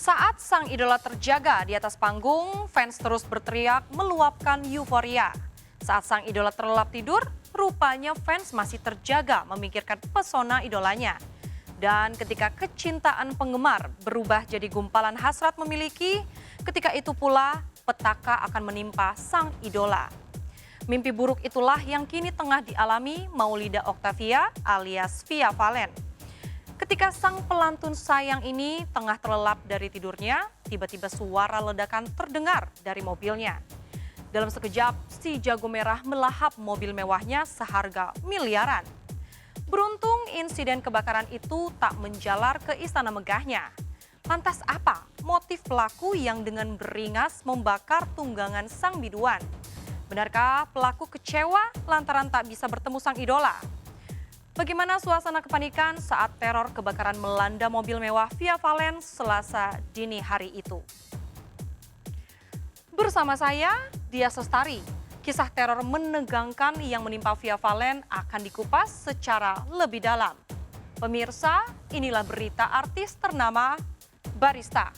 Saat sang idola terjaga di atas panggung, fans terus berteriak meluapkan euforia. Saat sang idola terlelap tidur, rupanya fans masih terjaga memikirkan pesona idolanya. Dan ketika kecintaan penggemar berubah jadi gumpalan hasrat memiliki, ketika itu pula petaka akan menimpa sang idola. Mimpi buruk itulah yang kini tengah dialami Maulida Octavia alias Via Valen. Ketika sang pelantun sayang ini tengah terlelap dari tidurnya, tiba-tiba suara ledakan terdengar dari mobilnya. Dalam sekejap, si jago merah melahap mobil mewahnya seharga miliaran. Beruntung insiden kebakaran itu tak menjalar ke istana megahnya. Lantas apa motif pelaku yang dengan beringas membakar tunggangan sang biduan? Benarkah pelaku kecewa lantaran tak bisa bertemu sang idola? Bagaimana suasana kepanikan saat teror kebakaran melanda mobil mewah Via Valen Selasa dini hari itu? Bersama saya, Dia Sestari. Kisah teror menegangkan yang menimpa Via Valen akan dikupas secara lebih dalam. Pemirsa, inilah berita artis ternama Barista.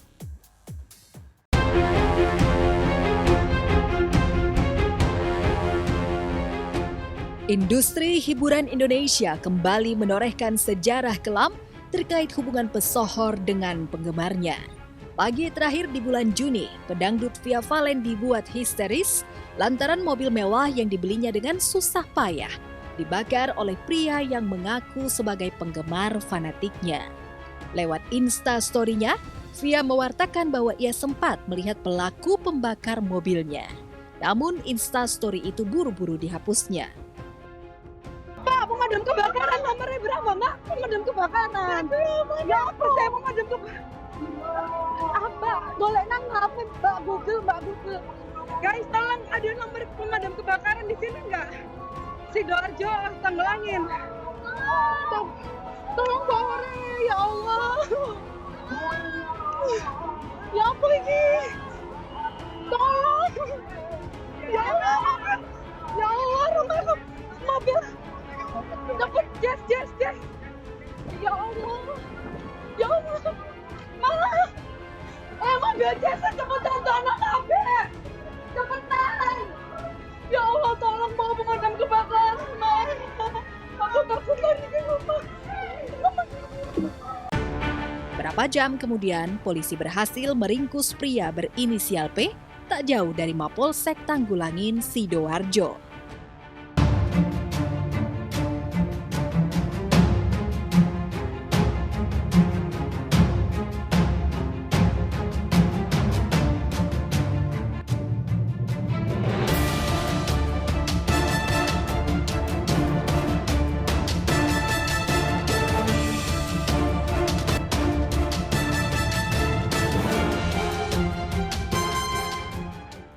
Industri hiburan Indonesia kembali menorehkan sejarah kelam terkait hubungan pesohor dengan penggemarnya. Pagi terakhir di bulan Juni, pedangdut Via Valen dibuat histeris lantaran mobil mewah yang dibelinya dengan susah payah dibakar oleh pria yang mengaku sebagai penggemar fanatiknya. Lewat Insta-story-nya, Via mewartakan bahwa ia sempat melihat pelaku pembakar mobilnya. Namun Insta-story itu buru-buru dihapusnya. Pak, pemadam kebakaran, nomornya berapa, Mbak? Pemadam kebakaran. Ya apa saya pemadam kebakaran? Apa? Boleh apa, Mbak Google. Guys, tolong ada nomor pemadam kebakaran di sini nggak? Sidoarjo, Tanggelangin. Tolong bawa, ya Allah. Ya apa ini? Tolong. Ya Allah. Ya Allah, rumah mobil. Cepet, Jess. Ya Allah. Malah. Mobil Jess, cepetan tuh anak kafe. Cepetan. Ya Allah, tolong bawa pemadam kebakaran, Mak. Aku takut lagi di rumah. Berapa jam kemudian, polisi berhasil meringkus pria berinisial P tak jauh dari Mapolsek Tanggulangin, Sidoarjo.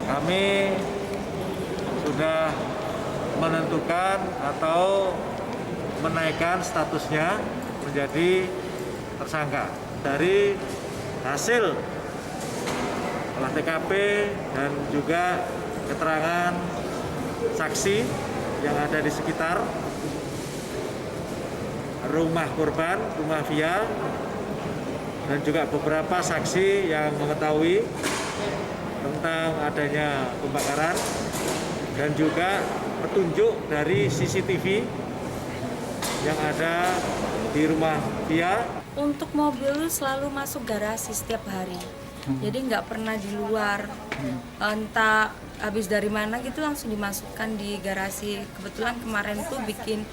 Kami sudah menentukan atau menaikkan statusnya menjadi tersangka. Dari hasil olah TKP dan juga keterangan saksi yang ada di sekitar rumah korban, rumah Via, dan juga beberapa saksi yang mengetahui tentang adanya pembakaran dan juga petunjuk dari CCTV yang ada di rumah Via. Untuk mobil selalu masuk garasi setiap hari, jadi nggak pernah di luar. Entah habis dari mana gitu langsung dimasukkan di garasi. Kebetulan kemarin tuh bikin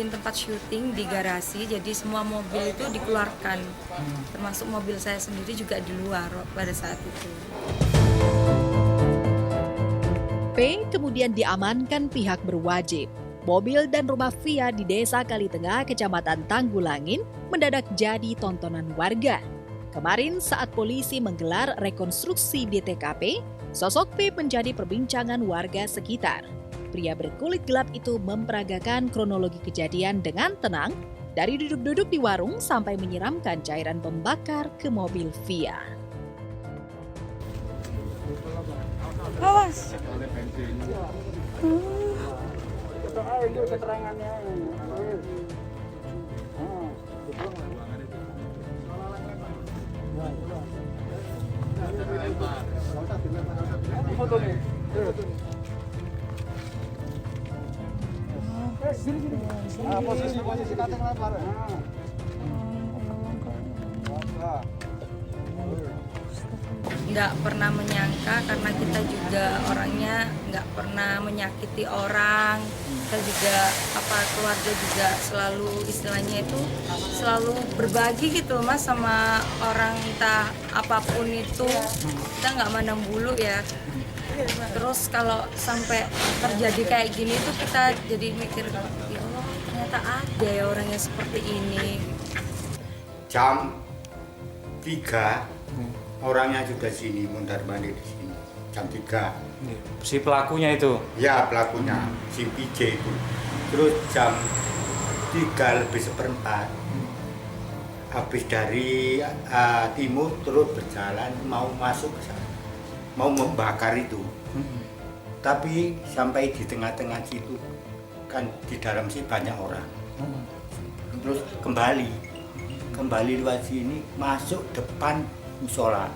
tempat syuting di garasi, jadi semua mobil itu dikeluarkan, termasuk mobil saya sendiri juga di luar pada saat itu. P kemudian diamankan pihak berwajib. Mobil dan rumah Via di Desa Kalitengah, Kecamatan Tanggulangin mendadak jadi tontonan warga. Kemarin saat polisi menggelar rekonstruksi di TKP, sosok P menjadi perbincangan warga sekitar. Pria berkulit gelap itu memperagakan kronologi kejadian dengan tenang, dari duduk-duduk di warung sampai menyiramkan cairan pembakar ke mobil Via. Awas. Itu keterangannya. Posisi kating lempar. Nggak pernah menyangka karena kita juga orangnya nggak pernah menyakiti orang. Kita juga keluarga juga selalu istilahnya itu selalu berbagi gitu Mas sama orang, entah apapun itu kita nggak mandang bulu ya. Terus kalau sampai terjadi kayak gini tuh kita jadi mikir, ya Allah ternyata ada ya orang yang seperti ini. Jam 3 orangnya sudah sini, mondar mandir di sini. Jam 3. Si pelakunya itu? Ya, pelakunya, si PJ itu. Terus jam 3:03, habis dari timur terus berjalan mau masuk ke sana, mau membakar itu. Tapi sampai di tengah-tengah situ kan di dalam sih banyak orang. Terus kembali lewat sini masuk depan musola,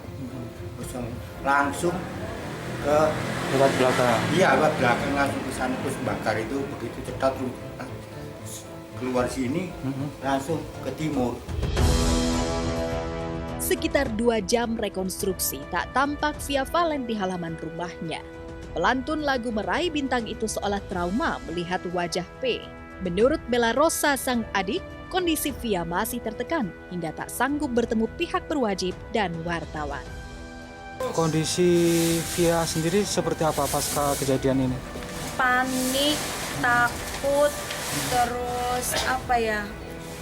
langsung ke Lewat belakang? Iya, lewat belakang langsung ke sana, terus bakar itu. Begitu cepat keluar sini langsung ke timur. Sekitar 2 jam rekonstruksi tak tampak Via Valen di halaman rumahnya. Pelantun lagu meraih bintang itu seolah trauma melihat wajah P. Menurut Bella Rosa sang adik, kondisi Via masih tertekan hingga tak sanggup bertemu pihak berwajib dan wartawan. Kondisi Via sendiri seperti apa pasca kejadian ini? Panik, takut, terus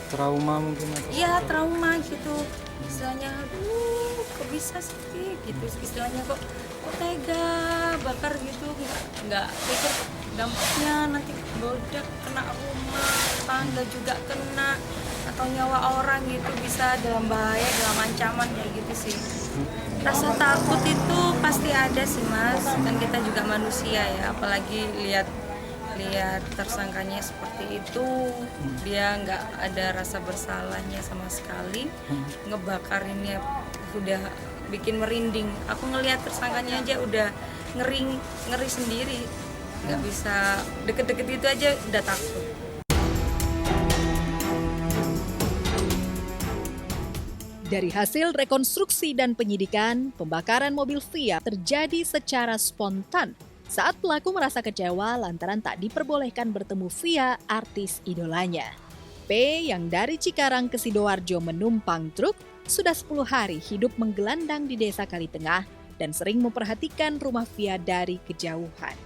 Trauma mungkin? Iya trauma gitu. Istilahnya, aduh kok bisa sih gitu. Istilahnya kok tega bakar gitu. Nggak pikir dampaknya nanti bodak kena rumah, tangga juga kena, atau nyawa orang gitu bisa dalam bahaya, dalam ancaman kayak gitu sih. Rasa takut itu pasti ada sih Mas, kan kita juga manusia ya, apalagi lihat tersangkanya seperti itu, dia nggak ada rasa bersalahnya sama sekali, ngebakarinnya udah bikin merinding. Aku ngelihat tersangkanya aja udah ngeri sendiri, nggak bisa deket-deket itu aja udah takut. Dari hasil rekonstruksi dan penyidikan, pembakaran mobil Via terjadi secara spontan saat pelaku merasa kecewa lantaran tak diperbolehkan bertemu Via, artis idolanya. P yang dari Cikarang ke Sidoarjo menumpang truk sudah 10 hari hidup menggelandang di desa Kalitengah dan sering memperhatikan rumah Via dari kejauhan.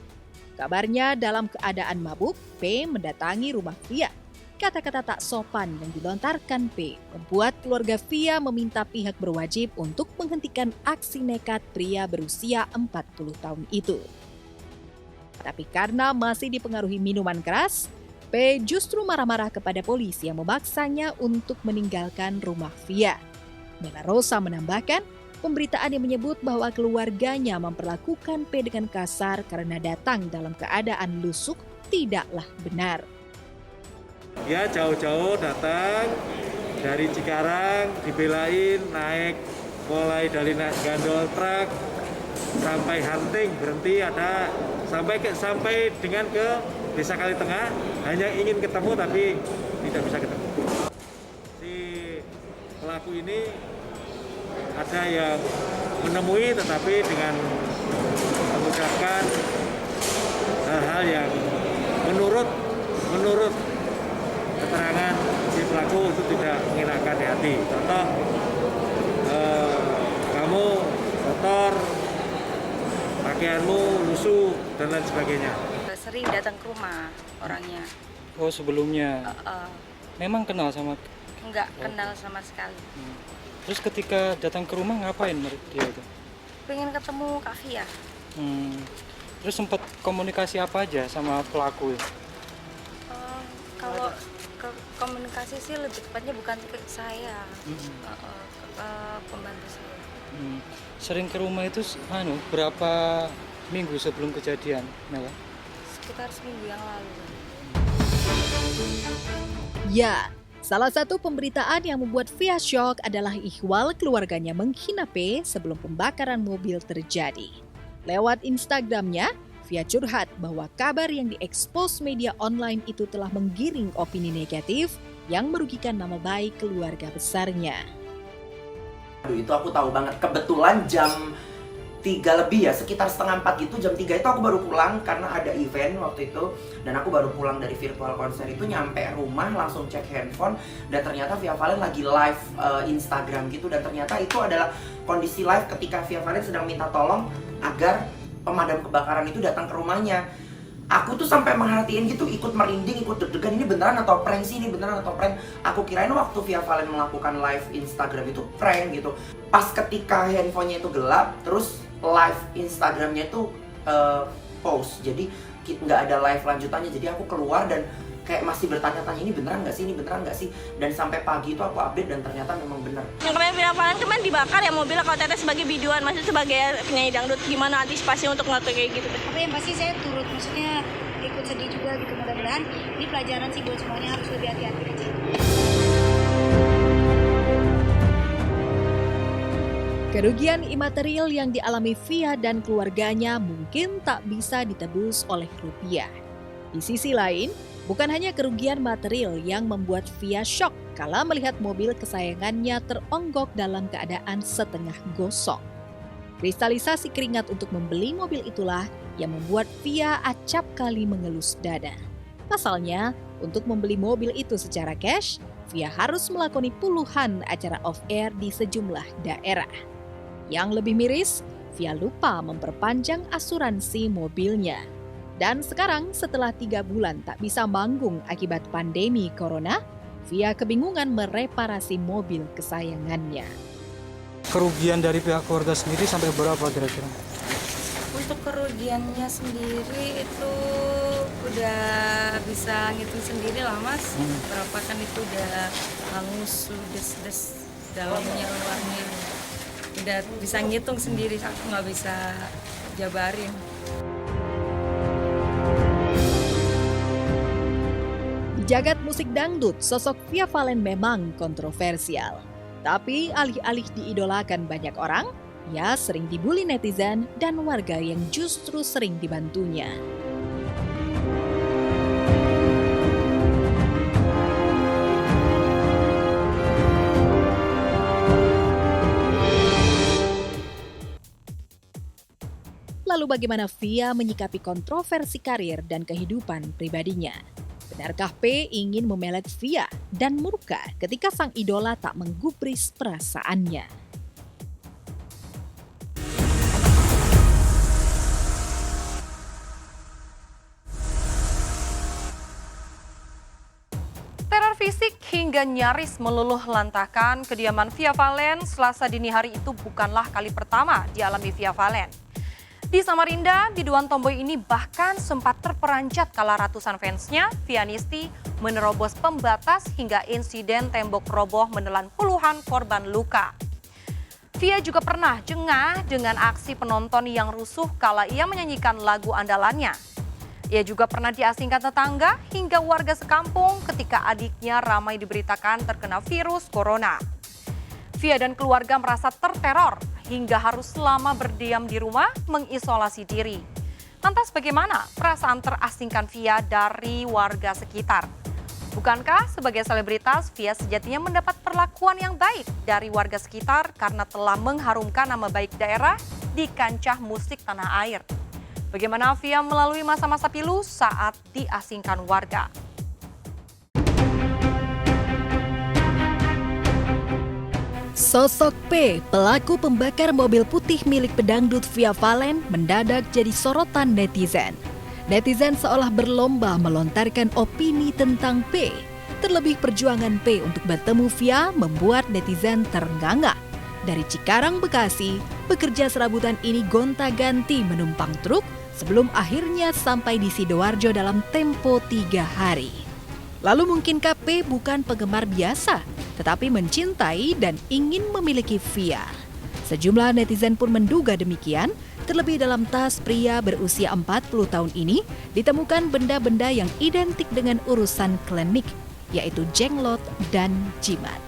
Kabarnya dalam keadaan mabuk, P mendatangi rumah Via. Kata-kata tak sopan yang dilontarkan P membuat keluarga Via meminta pihak berwajib untuk menghentikan aksi nekat pria berusia 40 tahun itu. Tapi karena masih dipengaruhi minuman keras, P justru marah-marah kepada polisi yang memaksanya untuk meninggalkan rumah Via. Bella Rosa menambahkan, pemberitaan yang menyebut bahwa keluarganya memperlakukan P dengan kasar karena datang dalam keadaan lusuk tidaklah benar. Dia jauh-jauh datang dari Cikarang, dibelain naik mulai dari gandol truk sampai hunting, berhenti ada sampai dengan ke desa Kalitengah, hanya ingin ketemu tapi tidak bisa ketemu. Si pelaku ini ada yang menemui tetapi dengan mengucapkan hal-hal yang menurut keterangan si pelaku itu tidak mengenakan di hati. Contoh, kamu kotor, pakaianmu lusuh dan lain sebagainya. Sering datang ke rumah orangnya. Oh sebelumnya? Memang kenal sama? Enggak kenal sama sekali. Terus ketika datang ke rumah ngapain dia itu? Pengen ketemu Kak Via. Terus sempat komunikasi apa aja sama pelaku? Kalau komunikasi sih lebih tepatnya bukan ke saya, ke pembantu saya. Sering ke rumah itu berapa minggu sebelum kejadian, Mela? Sekitar seminggu yang lalu. Ya, salah satu pemberitaan yang membuat Via shock adalah ihwal keluarganya menghina P sebelum pembakaran mobil terjadi. Lewat Instagramnya, Via curhat bahwa kabar yang diekspos media online itu telah menggiring opini negatif yang merugikan nama baik keluarga besarnya. Aduh, itu aku tahu banget. Kebetulan jam 3 lebih ya, sekitar setengah 4 gitu, jam 3 itu aku baru pulang karena ada event waktu itu. Dan aku baru pulang dari virtual konser itu, nyampe rumah langsung cek handphone. Dan ternyata Via Valen lagi live Instagram gitu. Dan ternyata itu adalah kondisi live ketika Via Valen sedang minta tolong agar pemadam kebakaran itu datang ke rumahnya. Aku tuh sampai merhatiin gitu, ikut merinding, ikut deg-degan, ini beneran atau prank sih, ini beneran atau prank. Aku kirain waktu Via Valen melakukan live Instagram itu prank gitu. Pas ketika handphonenya itu gelap, terus live Instagramnya itu post, jadi nggak ada live lanjutannya. Jadi aku keluar dan kayak masih bertanya-tanya, ini beneran nggak sih, ini beneran nggak sih. Dan sampai pagi itu aku update dan ternyata memang bener. Yang kemarin Via Valen kemarin dibakar ya mobil, kalau Teteh sebagai biduan, maksudnya sebagai penyanyi dangdut, gimana antisipasi untuk ngelakuin kayak gitu? Tapi yang pasti saya turut, maksudnya ikut sedih juga gitu. Mudah-mudahan ini pelajaran sih buat semuanya, harus lebih hati-hati aja. Kerugian imaterial yang dialami Via dan keluarganya mungkin tak bisa ditebus oleh rupiah. Di sisi lain, bukan hanya kerugian material yang membuat Via shock kala melihat mobil kesayangannya teronggok dalam keadaan setengah gosong. Kristalisasi keringat untuk membeli mobil itulah yang membuat Via acap kali mengelus dada. Pasalnya, untuk membeli mobil itu secara cash, Via harus melakoni puluhan acara off-air di sejumlah daerah. Yang lebih miris, Via lupa memperpanjang asuransi mobilnya. Dan sekarang setelah 3 bulan tak bisa manggung akibat pandemi corona, Via kebingungan mereparasi mobil kesayangannya. Kerugian dari pihak keluarga sendiri sampai berapa kira-kira? Untuk kerugiannya sendiri itu udah bisa ngitung sendiri lah Mas. Berapa kan itu udah hangus, ludes-des dalamnya, luarnya. Udah bisa ngitung sendiri, aku nggak bisa jabarin. Di jagat musik dangdut, sosok Via Valen memang kontroversial. Tapi alih-alih diidolakan banyak orang, ia sering dibully netizen dan warga yang justru sering dibantunya. Lalu bagaimana Via menyikapi kontroversi karir dan kehidupan pribadinya? Benarkah P ingin memelet Via dan murka ketika sang idola tak menggubris perasaannya? Teror fisik hingga nyaris meluluh lantakan kediaman Via Valen Selasa dini hari itu bukanlah kali pertama dialami Via Valen. Di Samarinda, biduan tomboy ini bahkan sempat terperanjat kala ratusan fansnya, Vianisti, menerobos pembatas hingga insiden tembok roboh menelan puluhan korban luka. Via juga pernah jengah dengan aksi penonton yang rusuh kala ia menyanyikan lagu andalannya. Ia juga pernah diasingkan tetangga hingga warga sekampung ketika adiknya ramai diberitakan terkena virus corona. Via dan keluarga merasa terteror hingga harus lama berdiam di rumah mengisolasi diri. Lantas bagaimana perasaan terasingkan Via dari warga sekitar? Bukankah sebagai selebritas Via sejatinya mendapat perlakuan yang baik dari warga sekitar karena telah mengharumkan nama baik daerah di kancah musik tanah air? Bagaimana Via melalui masa-masa pilu saat diasingkan warga? Sosok P, pelaku pembakar mobil putih milik pedangdut Via Valen, mendadak jadi sorotan netizen. Netizen seolah berlomba melontarkan opini tentang P. Terlebih perjuangan P untuk bertemu Via membuat netizen ternganga. Dari Cikarang, Bekasi, pekerja serabutan ini gonta-ganti menumpang truk sebelum akhirnya sampai di Sidoarjo dalam tempo 3 hari. Lalu mungkinkah P bukan penggemar biasa, tetapi mencintai dan ingin memiliki Via? Sejumlah netizen pun menduga demikian, terlebih dalam tas pria berusia 40 tahun ini ditemukan benda-benda yang identik dengan urusan klinik, yaitu jenglot dan jimat.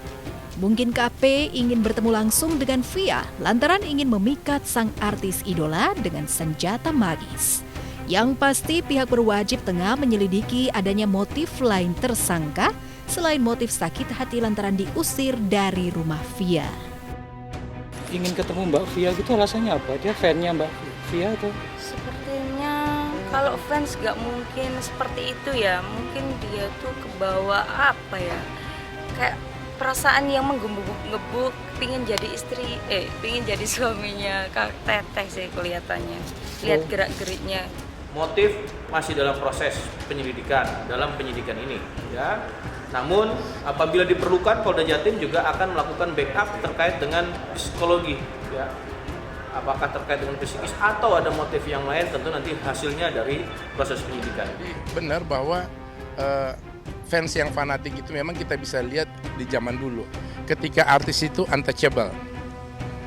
Mungkinkah P ingin bertemu langsung dengan Via lantaran ingin memikat sang artis idola dengan senjata magis? Yang pasti pihak berwajib tengah menyelidiki adanya motif lain tersangka selain motif sakit hati lantaran diusir dari rumah Via. Ingin ketemu Mbak Via gitu alasannya apa? Dia fan-nya Mbak Via atau? Sepertinya kalau fans nggak mungkin seperti itu ya. Mungkin dia tuh kebawa apa ya? Kayak perasaan yang menggebuk-gebuk, pingin jadi suaminya Kak Teteh sih kelihatannya. Lihat gerak-geriknya. Motif masih dalam proses penyelidikan, dalam penyidikan ini, ya. Namun apabila diperlukan, Polda Jatim juga akan melakukan backup terkait dengan psikologi, ya. Apakah terkait dengan psikis atau ada motif yang lain, tentu nanti hasilnya dari proses penyidikan. Benar bahwa fans yang fanatik itu memang kita bisa lihat di zaman dulu. Ketika artis itu untouchable.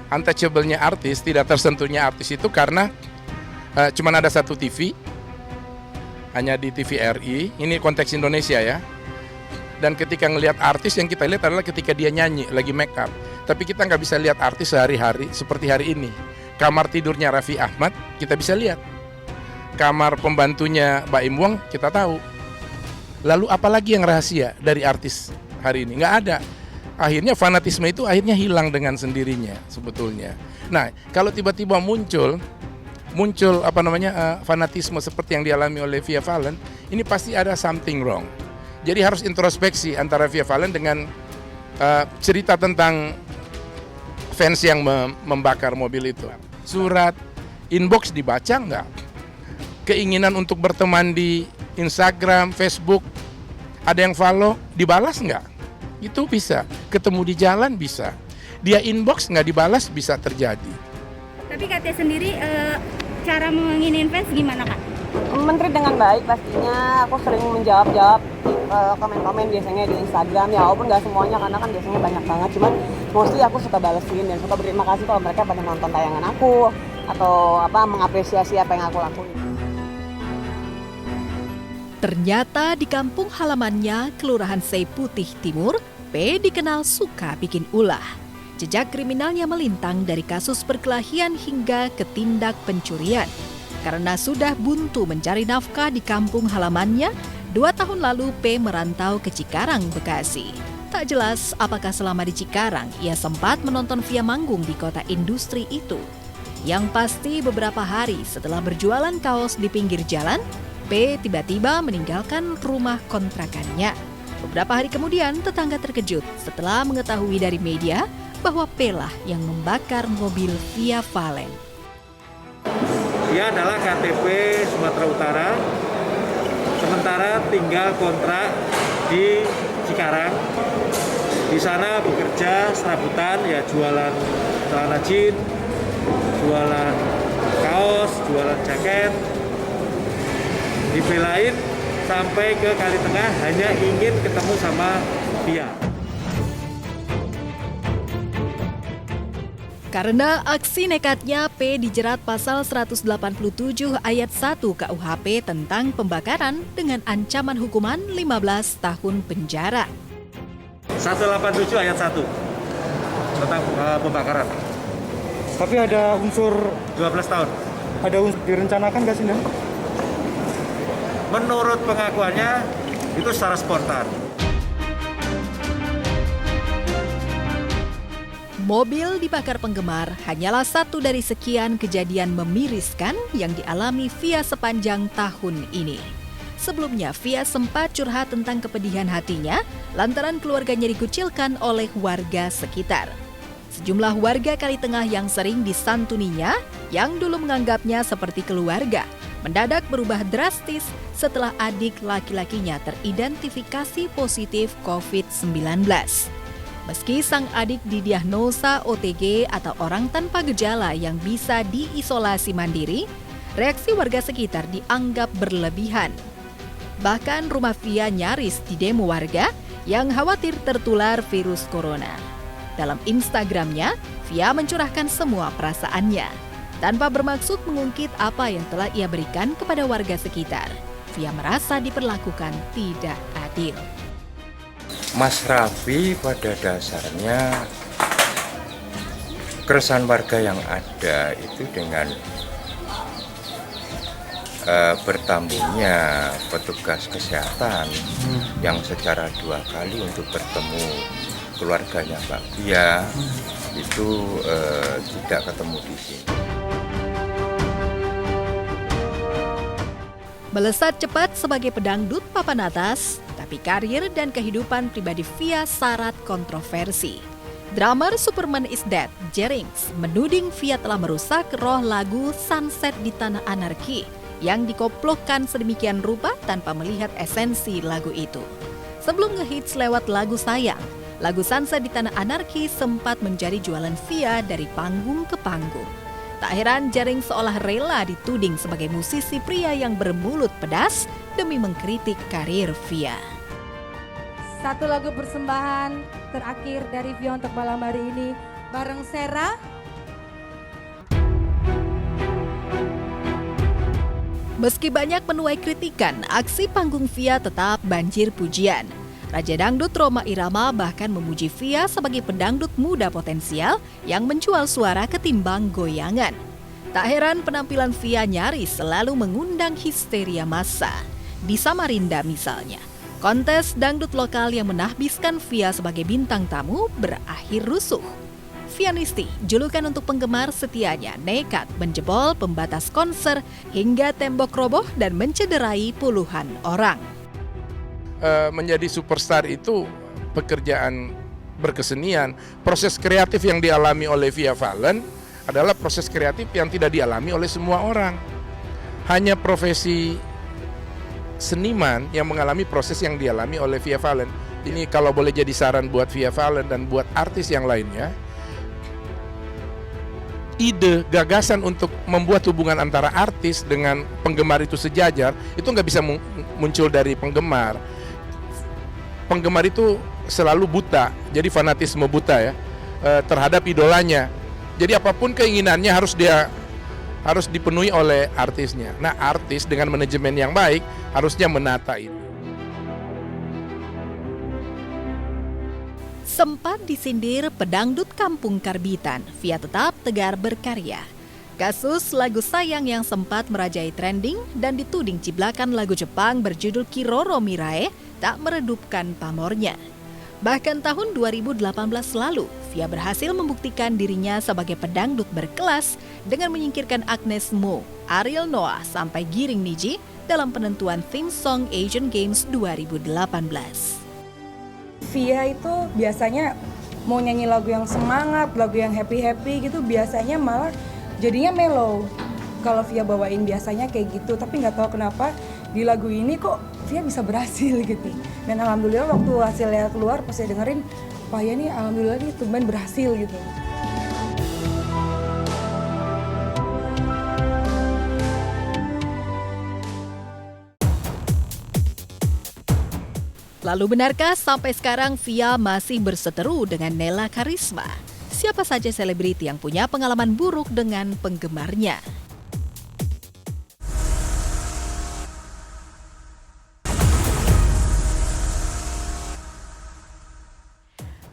Untouchable-nya artis, tidak tersentuhnya artis itu karena cuman ada satu TV, hanya di TVRI, ini konteks Indonesia ya. Dan ketika ngelihat artis, yang kita lihat adalah ketika dia nyanyi, lagi make up. Tapi kita nggak bisa lihat artis sehari-hari seperti hari ini. Kamar tidurnya Raffi Ahmad, kita bisa lihat. Kamar pembantunya Baim Wong, kita tahu. Lalu apalagi yang rahasia dari artis hari ini? Nggak ada. Akhirnya fanatisme itu akhirnya hilang dengan sendirinya sebetulnya. Nah, kalau tiba-tiba muncul fanatisme seperti yang dialami oleh Via Valen, ini pasti ada something wrong. Jadi harus introspeksi antara Via Valen dengan cerita tentang fans yang membakar mobil itu. Surat inbox dibaca nggak? Keinginan untuk berteman di Instagram, Facebook, ada yang follow, dibalas nggak? Itu bisa. Ketemu di jalan bisa. Dia inbox nggak dibalas bisa terjadi. Tapi Kak sendiri cara menginginin fans gimana Kak? Menteri dengan baik pastinya. Aku sering menjawab komen-komen biasanya di Instagram. Ya walaupun nggak semuanya karena kan biasanya banyak banget. Cuman mostly aku suka balesin dan suka berterima kasih kalau mereka pada nonton tayangan aku atau mengapresiasi apa yang aku lakuin. Ternyata di kampung halamannya, Kelurahan Seiputih Timur, P dikenal suka bikin ulah. Jejak kriminalnya melintang dari kasus perkelahian hingga ke tindak pencurian. Karena sudah buntu mencari nafkah di kampung halamannya, 2 tahun lalu P merantau ke Cikarang, Bekasi. Tak jelas apakah selama di Cikarang ia sempat menonton Via manggung di kota industri itu. Yang pasti beberapa hari setelah berjualan kaos di pinggir jalan, P tiba-tiba meninggalkan rumah kontrakannya. Beberapa hari kemudian, tetangga terkejut setelah mengetahui dari media bahwa P lah yang membakar mobil Via Valen. Dia adalah KTP Sumatera Utara, sementara tinggal kontrak di Cikarang. Di sana bekerja serabutan, ya jualan celana jeans, jualan kaos, jualan jaket. Dibelain sampai ke Kali Tengah hanya ingin ketemu sama Via. Karena aksi nekatnya, P dijerat pasal 187 ayat 1 KUHP tentang pembakaran dengan ancaman hukuman 15 tahun penjara. 187 ayat 1 tentang pembakaran. Tapi ada unsur 12 tahun. Ada unsur direncanakan nggak sih, Nan? Menurut pengakuannya itu secara spontan. Mobil dibakar penggemar hanyalah satu dari sekian kejadian memiriskan yang dialami Via sepanjang tahun ini. Sebelumnya, Via sempat curhat tentang kepedihan hatinya lantaran keluarganya dikucilkan oleh warga sekitar. Sejumlah warga Kali Tengah yang sering disantuninya, yang dulu menganggapnya seperti keluarga, mendadak berubah drastis setelah adik laki-lakinya teridentifikasi positif COVID-19. Meski sang adik didiagnosa OTG atau orang tanpa gejala yang bisa diisolasi mandiri, reaksi warga sekitar dianggap berlebihan. Bahkan rumah Via nyaris didemo warga yang khawatir tertular virus corona. Dalam Instagramnya, Via mencurahkan semua perasaannya. Tanpa bermaksud mengungkit apa yang telah ia berikan kepada warga sekitar, Via merasa diperlakukan tidak adil. Mas Raffi pada dasarnya keresahan warga yang ada itu dengan bertambahnya petugas kesehatan yang secara 2 kali untuk bertemu keluarganya Mbak Fia itu tidak ketemu di sini. Melesat cepat sebagai pedangdut papan atas, tapi karir dan kehidupan pribadi Fia syarat kontroversi. Drummer Superman is Dead, Jerinx, menuding Fia telah merusak roh lagu Sunset di Tanah Anarki yang dikoplokkan sedemikian rupa tanpa melihat esensi lagu itu. Sebelum ngehits lewat lagu Sayang, lagu Sunset di Tanah Anarki sempat menjadi jualan Fia dari panggung ke panggung. Tak heran Jering seolah rela dituding sebagai musisi pria yang bermulut pedas demi mengkritik karir Fia. Satu lagu persembahan terakhir dari Fia untuk malam hari ini bareng Sera. Meski banyak menuai kritikan, aksi panggung Fia tetap banjir pujian. Raja Dangdut Rhoma Irama bahkan memuji Fia sebagai pedangdut muda potensial yang menjual suara ketimbang goyangan. Tak heran penampilan Fia nyaris selalu mengundang histeria massa. Di Samarinda misalnya, kontes dangdut lokal yang menahbiskan Fia sebagai bintang tamu berakhir rusuh. Fianisti, julukan untuk penggemar setianya, nekat menjebol pembatas konser hingga tembok roboh dan mencederai puluhan orang. Menjadi superstar itu pekerjaan berkesenian. Proses kreatif yang dialami oleh Fia Valen adalah proses kreatif yang tidak dialami oleh semua orang. Hanya profesi seniman yang mengalami proses yang dialami oleh Fia Valen. Ini kalau boleh jadi saran buat Fia Valen dan buat artis yang lainnya, ide, gagasan untuk membuat hubungan antara artis dengan penggemar itu sejajar, itu nggak bisa muncul dari penggemar. Penggemar itu selalu buta, jadi fanatisme buta ya terhadap idolanya. Jadi apapun keinginannya harus dipenuhi oleh artisnya. Nah, artis dengan manajemen yang baik harusnya menata itu. Sempat disindir pedangdut kampung karbitan, Fia tetap tegar berkarya. Kasus lagu Sayang yang sempat merajai trending dan dituding ciblakan lagu Jepang berjudul Kiroro Mirae tak meredupkan pamornya. Bahkan tahun 2018 lalu, Fia berhasil membuktikan dirinya sebagai pedangdut berkelas dengan menyingkirkan Agnes Mo, Ariel Noah sampai Giring Niji dalam penentuan theme song Asian Games 2018. Fia itu biasanya mau nyanyi lagu yang semangat, lagu yang happy-happy gitu, biasanya malah jadinya mellow. Kalau Fia bawain biasanya kayak gitu, tapi nggak tahu kenapa di lagu ini kok Fia bisa berhasil gitu. Dan alhamdulillah waktu hasilnya keluar, pas saya dengerin, wah ya nih alhamdulillah nih tumben berhasil gitu. Lalu benarkah sampai sekarang Fia masih berseteru dengan Nela Karisma? Siapa saja selebriti yang punya pengalaman buruk dengan penggemarnya?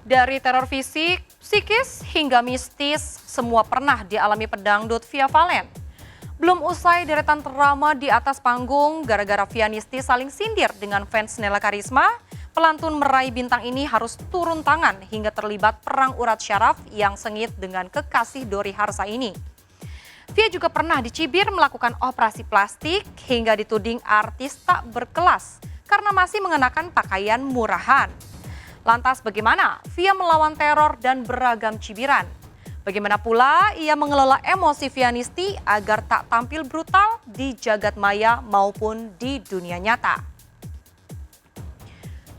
Dari teror fisik, psikis, hingga mistis, semua pernah dialami pedangdut Fia Valen. Belum usai deretan drama di atas panggung gara-gara Fianisti saling sindir dengan fans Nela Karisma, pelantun meraih bintang ini harus turun tangan hingga terlibat perang urat syaraf yang sengit dengan kekasih Dori Harsa ini. Fia juga pernah dicibir melakukan operasi plastik hingga dituding artis tak berkelas karena masih mengenakan pakaian murahan. Lantas bagaimana Fia melawan teror dan beragam cibiran? Bagaimana pula ia mengelola emosi Fianisti agar tak tampil brutal di jagat maya maupun di dunia nyata?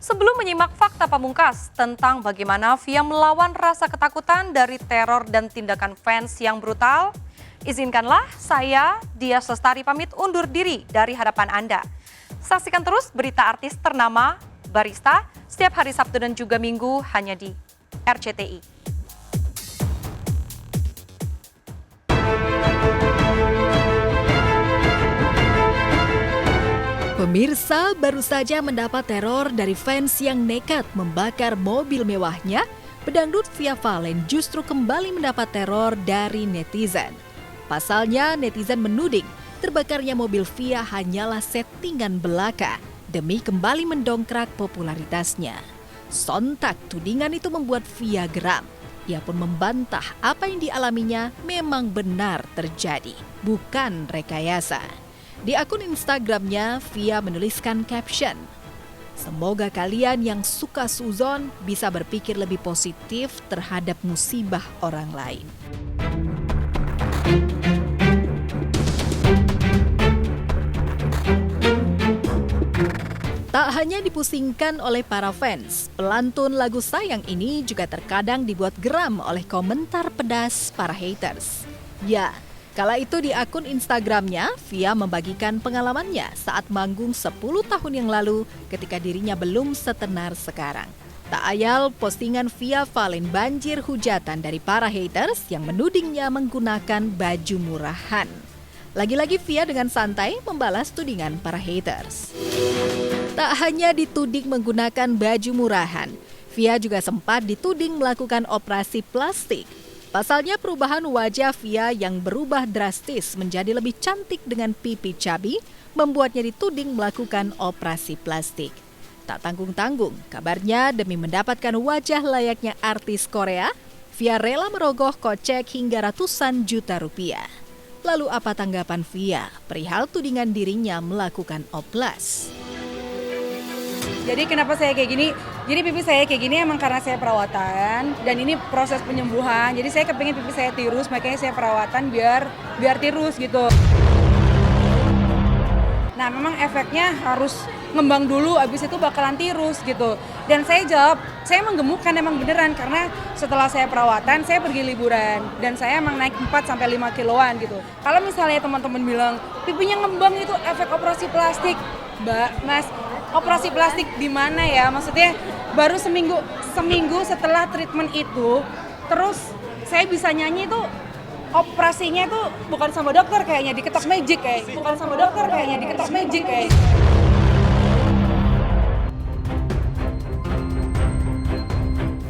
Sebelum menyimak fakta pamungkas tentang bagaimana Fia melawan rasa ketakutan dari teror dan tindakan fans yang brutal, izinkanlah saya, Dias Lestari, pamit undur diri dari hadapan Anda. Saksikan terus berita artis ternama Barista setiap hari Sabtu dan juga Minggu hanya di RCTI. Pemirsa baru saja mendapat teror dari fans yang nekat membakar mobil mewahnya. Pedangdut Via Valen justru kembali mendapat teror dari netizen. Pasalnya, netizen menuding terbakarnya mobil Via hanyalah settingan belaka demi kembali mendongkrak popularitasnya. Sontak tudingan itu membuat Via geram. Ia pun membantah apa yang dialaminya memang benar terjadi, bukan rekayasa. Di akun Instagramnya, Via menuliskan caption, "Semoga kalian yang suka suzon bisa berpikir lebih positif terhadap musibah orang lain." Tak hanya dipusingkan oleh para fans, pelantun lagu sayang ini juga terkadang dibuat geram oleh komentar pedas para haters. Ya, kala itu di akun Instagramnya, Via membagikan pengalamannya saat manggung 10 tahun yang lalu ketika dirinya belum setenar sekarang. Tak ayal postingan Via Valen banjir hujatan dari para haters yang menudingnya menggunakan baju murahan. Lagi-lagi Via dengan santai membalas tudingan para haters. Tak hanya dituding menggunakan baju murahan, Via juga sempat dituding melakukan operasi plastik. Pasalnya perubahan wajah Via yang berubah drastis menjadi lebih cantik dengan pipi cabi membuatnya dituding melakukan operasi plastik. Tak tanggung-tanggung, kabarnya demi mendapatkan wajah layaknya artis Korea, Via rela merogoh kocek hingga ratusan juta rupiah. Lalu apa tanggapan Via perihal tudingan dirinya melakukan oplas? Jadi kenapa saya kayak gini? Jadi pipi saya kayak gini emang karena saya perawatan dan ini proses penyembuhan. Jadi saya kepingin pipi saya tirus, makanya saya perawatan biar tirus gitu. Nah memang efeknya harus ngembang dulu, abis itu bakalan tirus gitu. Dan saya jawab, saya emang gemuk kan emang beneran karena setelah saya perawatan saya pergi liburan dan saya emang naik 4-5 kiloan gitu. Kalau misalnya teman-teman bilang pipinya ngembang itu efek operasi plastik, Mbak, Mas, operasi plastik di mana ya? Maksudnya baru seminggu setelah treatment itu, terus saya bisa nyanyi itu operasinya itu bukan sama dokter kayaknya diketok magic kayak.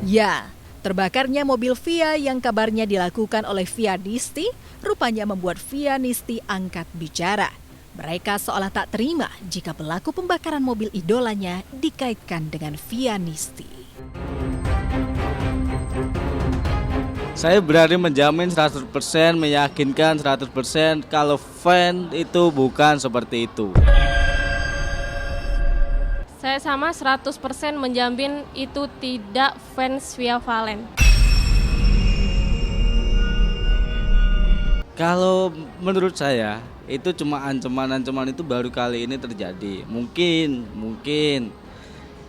Ya, terbakarnya mobil Via yang kabarnya dilakukan oleh Via Nisti rupanya membuat Via Nisti angkat bicara. Mereka seolah tak terima jika pelaku pembakaran mobil idolanya dikaitkan dengan Via Nisti. Saya berani menjamin 100%, meyakinkan 100% kalau fan itu bukan seperti itu. Saya sama 100% menjamin itu tidak fans Via Valen. Kalau menurut saya itu cuma ancaman-ancaman itu baru kali ini terjadi.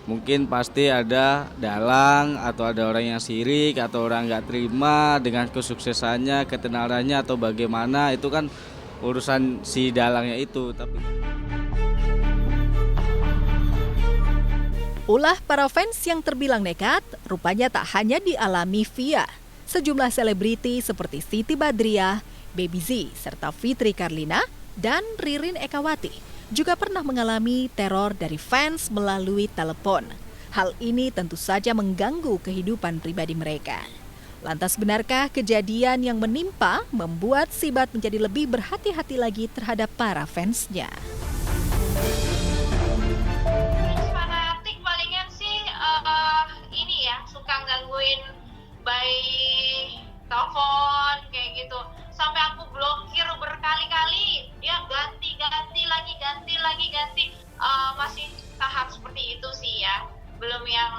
Mungkin pasti ada dalang atau ada orang yang sirik atau orang nggak terima dengan kesuksesannya, ketenarannya atau bagaimana, itu kan urusan si dalangnya itu. Tapi ulah para fans yang terbilang nekat rupanya tak hanya dialami Via. Sejumlah selebriti seperti Siti Badriah, Baby Z, serta Fitri Karlina dan Ririn Ekawati juga pernah mengalami teror dari fans melalui telepon. Hal ini tentu saja mengganggu kehidupan pribadi mereka. Lantas benarkah kejadian yang menimpa membuat Sibat menjadi lebih berhati-hati lagi terhadap para fansnya? Fanatik palingan sih ini ya, suka gangguin by telepon kayak gitu. Sampai aku blokir berkali-kali, dia ganti masih tahap seperti itu sih ya, belum yang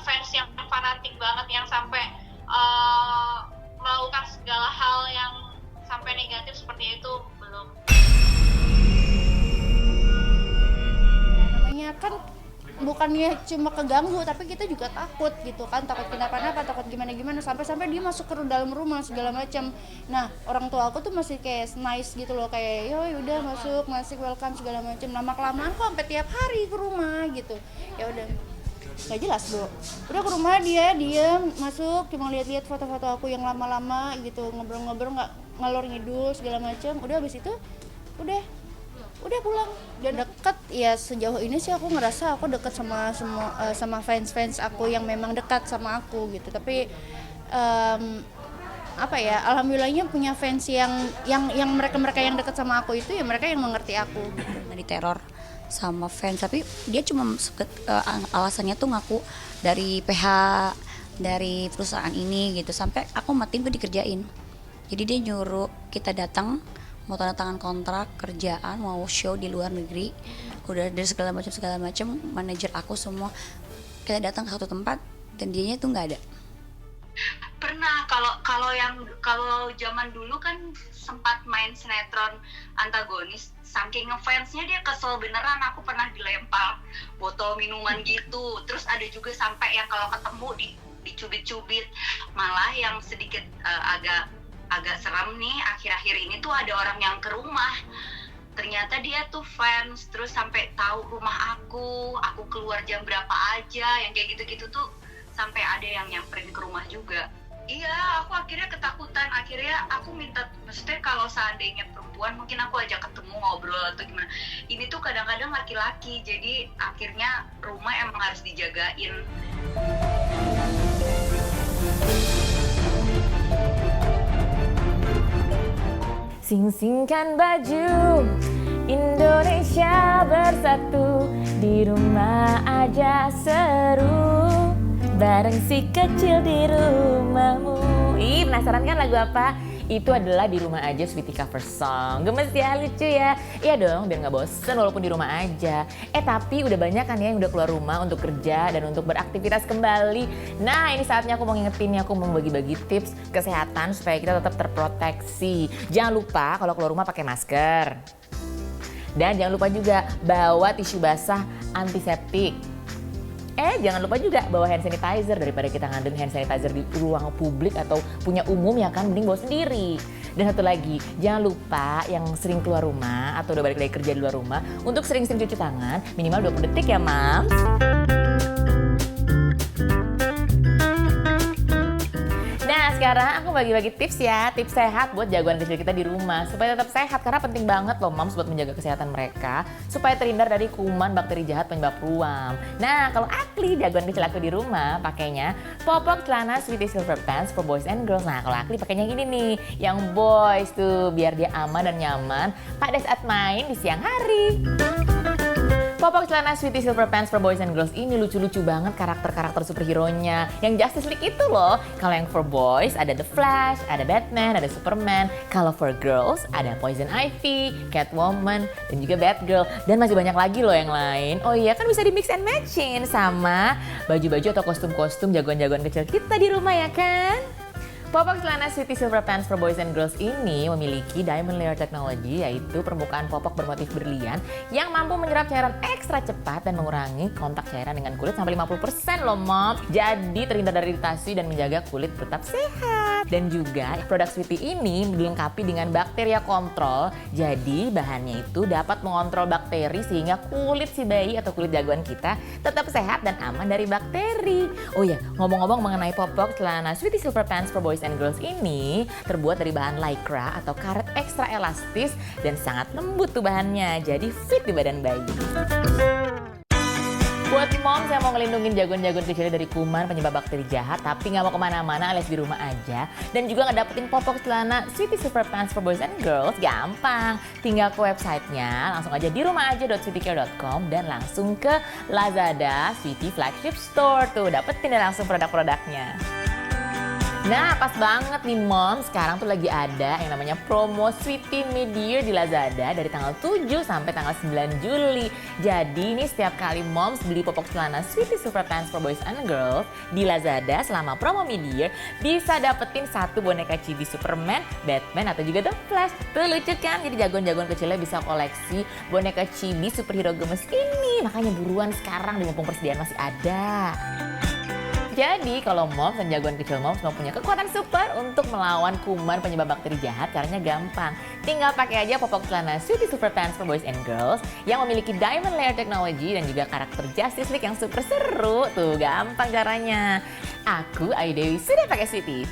fans yang fanatik banget yang sampai melakukan segala hal yang sampai negatif seperti itu, belum. Namanya kan bukannya cuma keganggu, tapi kita juga takut gitu kan, takut kenapa-napa, takut gimana-gimana, sampai-sampai dia masuk ke dalam rumah segala macam. Nah, orang tua aku tuh masih kayak nice gitu loh, kayak yo udah masuk, welcome segala macam. Lama-kelamaan kok sampai tiap hari ke rumah gitu. Ya udah, nggak jelas bro. Udah ke rumah dia diem, masuk, cuma lihat-lihat foto-foto aku yang lama-lama gitu, ngobrol-ngobrol nggak ngalor ngidul segala macam. Udah habis itu udah pulang. Dan deket ya, sejauh ini sih aku ngerasa aku deket sama fans aku yang memang dekat sama aku gitu. Tapi alhamdulillahnya punya fans yang mereka yang dekat sama aku itu ya mereka yang mengerti aku. Diteror sama fans, tapi dia cuma alasannya tuh ngaku dari PH dari perusahaan ini gitu, sampai aku sama tim tuh dikerjain. Jadi dia nyuruh kita datang mau tanda tangan kontrak kerjaan, mau show di luar negeri, udah dari segala macam, manajer aku semua, kita datang ke satu tempat dan dianya tuh nggak ada. Pernah, kalau zaman dulu kan sempat main sinetron antagonis, saking ngefansnya dia kesel beneran. Aku pernah dilempar botol minuman gitu. Terus ada juga sampai yang kalau ketemu dicubit-cubit. Malah yang sedikit agak serem nih, akhir-akhir ini tuh ada orang yang ke rumah. Ternyata dia tuh fans, terus sampai tahu rumah aku keluar jam berapa aja, yang kayak gitu-gitu tuh sampai ada yang nyamperin ke rumah juga. Iya, aku akhirnya ketakutan. Akhirnya aku minta, maksudnya kalau seandainya perempuan mungkin aku ajak ketemu ngobrol atau gimana. Ini tuh kadang-kadang laki-laki, jadi akhirnya rumah emang harus dijagain. Sing-singkan baju, Indonesia bersatu, di rumah aja seru, bareng si kecil di rumahmu. Ih, penasaran kan lagu apa? Itu adalah Di Rumah Aja Sweety cover song. Gemes ya, lucu ya. Iya dong, biar gak bosen walaupun di rumah aja. Tapi udah banyak kan ya yang udah keluar rumah untuk kerja dan untuk beraktivitas kembali. Nah, ini saatnya aku mau ngingetin nih, aku mau bagi-bagi tips kesehatan supaya kita tetap terproteksi. Jangan lupa kalau keluar rumah pakai masker. Dan jangan lupa juga bawa tisu basah antiseptik. Jangan lupa juga bawa hand sanitizer, daripada kita ngandelin hand sanitizer di ruang publik atau punya umum ya kan, mending bawa sendiri. Dan satu lagi, jangan lupa yang sering keluar rumah atau udah balik lagi kerja di luar rumah untuk sering-sering cuci tangan minimal 20 detik ya, Mams. Sekarang aku bagi-bagi tips ya, tips sehat buat jagoan kecil kita di rumah supaya tetap sehat, karena penting banget loh Moms buat menjaga kesehatan mereka supaya terhindar dari kuman bakteri jahat penyebab ruam. Nah, kalau Akli, jagoan kecil aku di rumah, pakainya popok celana Sweety Silver Pants for boys and girls. Nah, kalau Akli pakainya gini nih, yang boys tuh biar dia aman dan nyaman pada saat main di siang hari. Popok celana Sweety Silver Pants for boys and girls ini lucu-lucu banget karakter-karakter superhero-nya. Yang Justice League itu loh. Kalau yang for boys ada The Flash, ada Batman, ada Superman. Kalau for girls ada Poison Ivy, Catwoman, dan juga Batgirl. Dan masih banyak lagi loh yang lain. Oh iya, kan bisa di mix and matchin sama baju-baju atau kostum-kostum jagoan-jagoan kecil kita di rumah ya kan? Popok celana Sweety Silver Pants for boys and girls ini memiliki diamond layer technology, yaitu permukaan popok bermotif berlian yang mampu menyerap cairan ekstra cepat dan mengurangi kontak cairan dengan kulit sampai 50% loh Mom. Jadi terhindar dari iritasi dan menjaga kulit tetap sehat. Dan juga produk Sweety ini dilengkapi dengan bakteria kontrol. Jadi bahannya itu dapat mengontrol bakteri sehingga kulit si bayi atau kulit jagoan kita tetap sehat dan aman dari bakteri. Oh ya, ngomong-ngomong mengenai popok celana Sweety Silver Pants for boys and girls ini terbuat dari bahan lycra atau karet ekstra elastis dan sangat lembut tuh bahannya, jadi fit di badan bayi. Buat moms yang mau ngelindungin jagoan-jagoan kecilnya dari kuman penyebab bakteri jahat tapi nggak mau kemana-mana alias di rumah aja, dan juga ngedapetin popok celana Sweety Silver Pants for boys and girls, gampang. Tinggal ke websitenya, langsung aja di rumahaja.sweetycare.com dan langsung ke Lazada Sweety Flagship Store. Tuh dapetin deh langsung produk-produknya. Nah, pas banget nih Mom, sekarang tuh lagi ada yang namanya promo Sweety Mid-Year di Lazada dari tanggal 7 sampai tanggal 9 Juli. Jadi ini setiap kali Moms beli popok celana Sweety Silver Pants for boys and girls di Lazada selama promo Mid-Year bisa dapetin satu boneka chibi Superman, Batman, atau juga The Flash. Tuh lucu kan? Jadi jagoan-jagoan kecilnya bisa koleksi boneka chibi superhero gemes ini. Makanya buruan sekarang, di mumpung persediaan masih ada. Jadi kalau Moms dan jagoan kecil Moms mau punya kekuatan super untuk melawan kuman penyebab bakteri jahat, caranya gampang. Tinggal pakai aja popok celana Sweety Silver Pants for boys and girls yang memiliki diamond layer technology dan juga karakter Justice League yang super seru. Tuh gampang caranya. Aku, Ayu Dewi, sudah pakai Sweety.